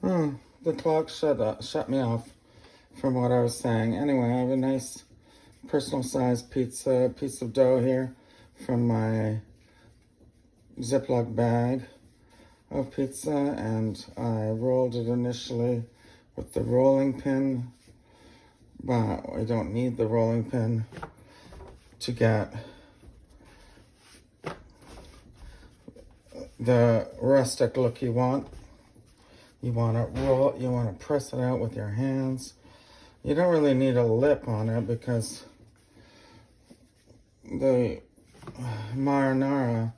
Oh, the clock shut me off from what I was saying. Anyway, I have a nice personal sized piece of dough here from my Ziploc bag of pizza, and I rolled it initially with the rolling pin, but we don't need the rolling pin to get the rustic look you want. You want to press it out with your hands. You don't really need a lip on it because the marinara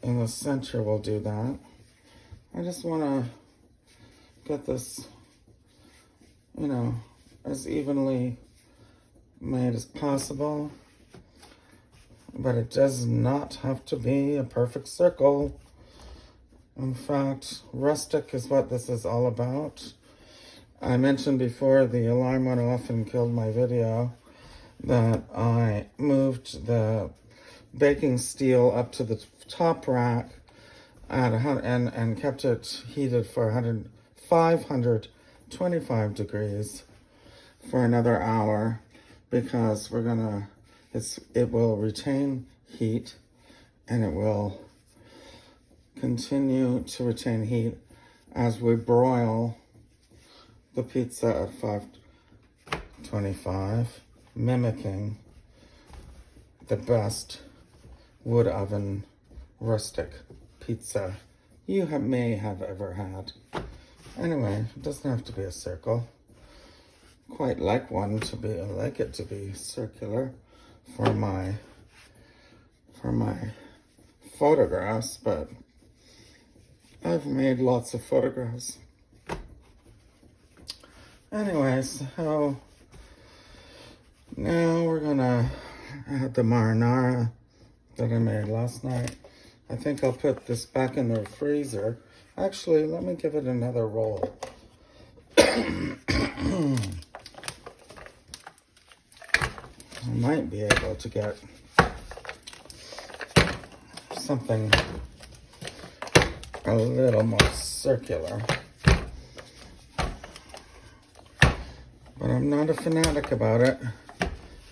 in the center will do that. I just want to get this, as evenly made as possible. But it does not have to be a perfect circle. In fact, rustic is what this is all about. I mentioned before the alarm went off and killed my video that I moved the baking steel up to the top rack at and kept it heated for 525 degrees for another hour, because it will retain heat, and it will continue to retain heat as we broil the pizza at 525, mimicking the best wood oven rustic pizza you may have ever had. Anyway, it doesn't have to be a circle. Quite like it to be circular for my photographs, but I've made lots of photographs. Anyway, so now we're gonna add the marinara that I made last night. I think I'll put this back in the freezer. Actually, let me give it another roll. I might be able to get something a little more circular. But I'm not a fanatic about it.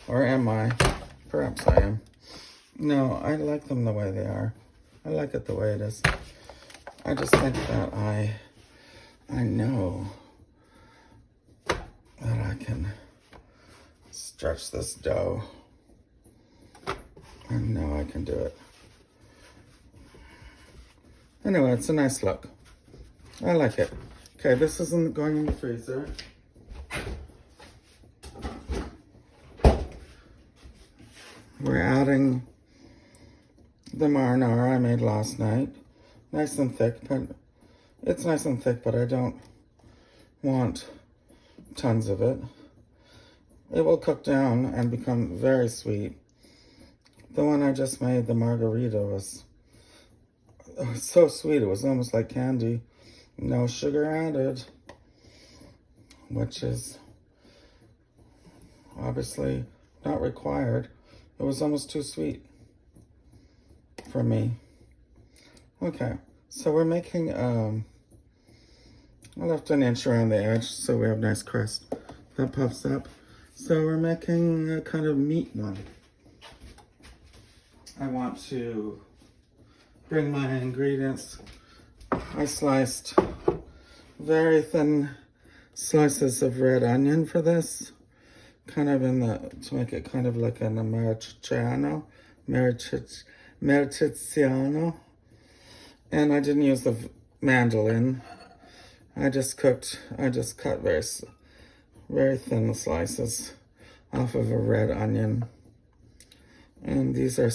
Or am I? Perhaps I am. No, I like them the way they are. I like it the way it is. I just think that I know that I can stretch this dough. I know I can do it. Anyway, it's a nice look. I like it. Okay, this isn't going in the freezer. We're adding the marinara I made last night. Nice and thick, but it's nice and thick, but I don't want tons of it. It will cook down and become very sweet. The one I just made, the margarita, was so sweet. It was almost like candy. No sugar added, which is obviously not required. It was almost too sweet for me. Okay, so we're making, I left an inch around the edge so we have nice crust that puffs up. So we're making a kind of meat one. I want to bring my ingredients. I sliced very thin slices of red onion for this, kind of to make it kind of like an Americano. And I didn't use the mandolin. I just cut very thin slices off of a red onion. And these are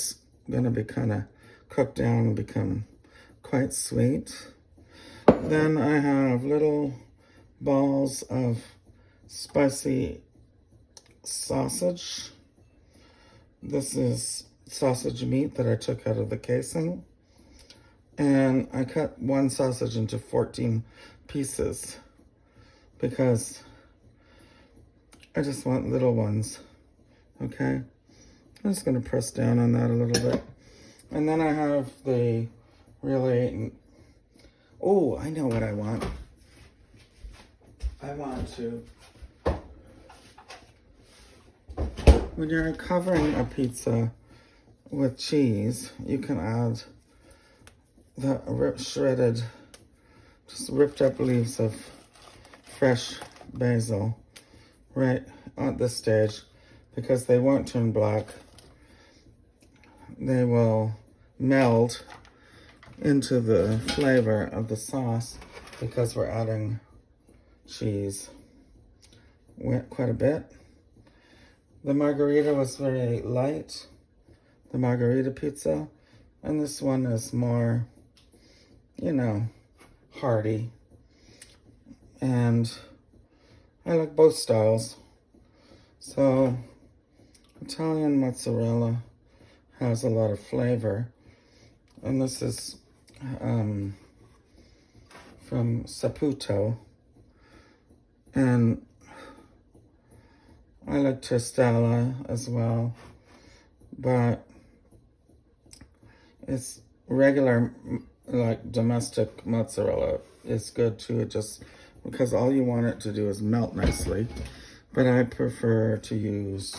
gonna be kind of cooked down and become quite sweet. Then I have little balls of spicy sausage. This is sausage meat that I took out of the casing. And I cut one sausage into 14 pieces because I just want little ones, okay? I'm just gonna press down on that a little bit. And then I have the really, oh, I know what I want. I want to, when you're covering a pizza with cheese, you can add the shredded, just ripped up leaves of fresh basil right at this stage, because they won't turn black. They will meld into the flavor of the sauce because we're adding cheese quite a bit. The margarita was very light, the margarita pizza, and this one is more, you know, hearty. And I like both styles. So Italian mozzarella has a lot of flavor, and this is from Saputo, and I like Tostella as well, but it's regular, like domestic mozzarella is good too, just because all you want it to do is melt nicely. But I prefer to use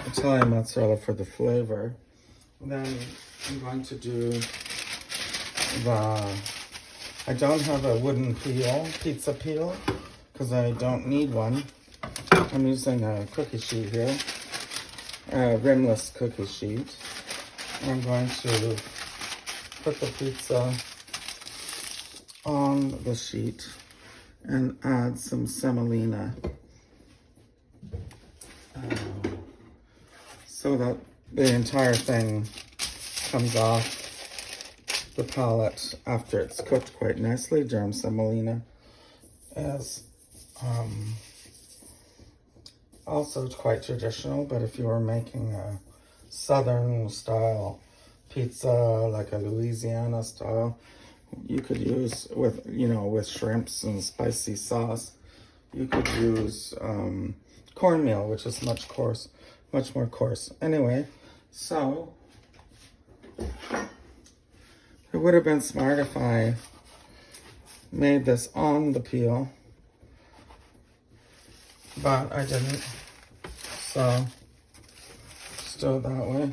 Italian mozzarella for the flavor. Then I'm going to do I don't have a wooden pizza peel, because I don't need one. I'm using a cookie sheet here, a rimless cookie sheet. I'm going to put the pizza on the sheet and add some semolina so that the entire thing comes off the palette after it's cooked quite nicely. Germ semolina is also quite traditional, but if you were making a southern style pizza, like a Louisiana style, you could use with shrimps and spicy sauce, you could use cornmeal, which is much more coarse. Anyway, so it would have been smart if I made this on the peel, but I didn't. So just do it that way.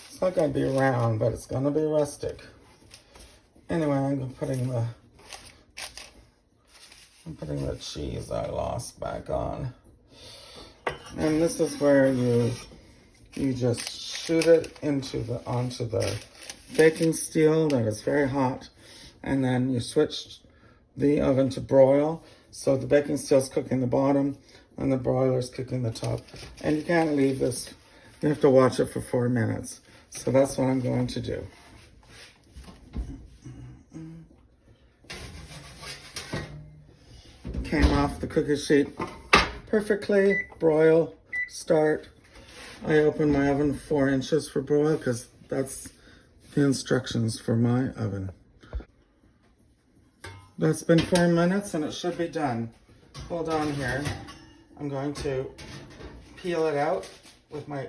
It's not gonna be round, but it's gonna be rustic. Anyway, I'm putting the cheese I lost back on. And this is where you just shoot it onto the baking steel that is very hot, and then you switch the oven to broil. So the baking steel is cooking the bottom and the broiler is cooking the top. And you can't leave this. You have to watch it for 4 minutes. So that's what I'm going to do. Came off the cookie sheet perfectly. Broil, start. I opened my oven 4 inches for broil because that's the instructions for my oven. That's been 4 minutes and it should be done. Hold on here. I'm going to peel it out with my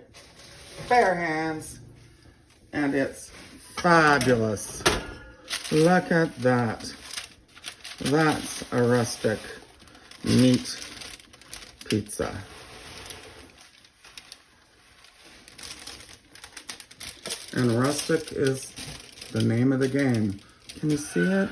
bare hands, and it's fabulous. Look at that. That's a rustic meat pizza. And rustic is the name of the game. Can you see it?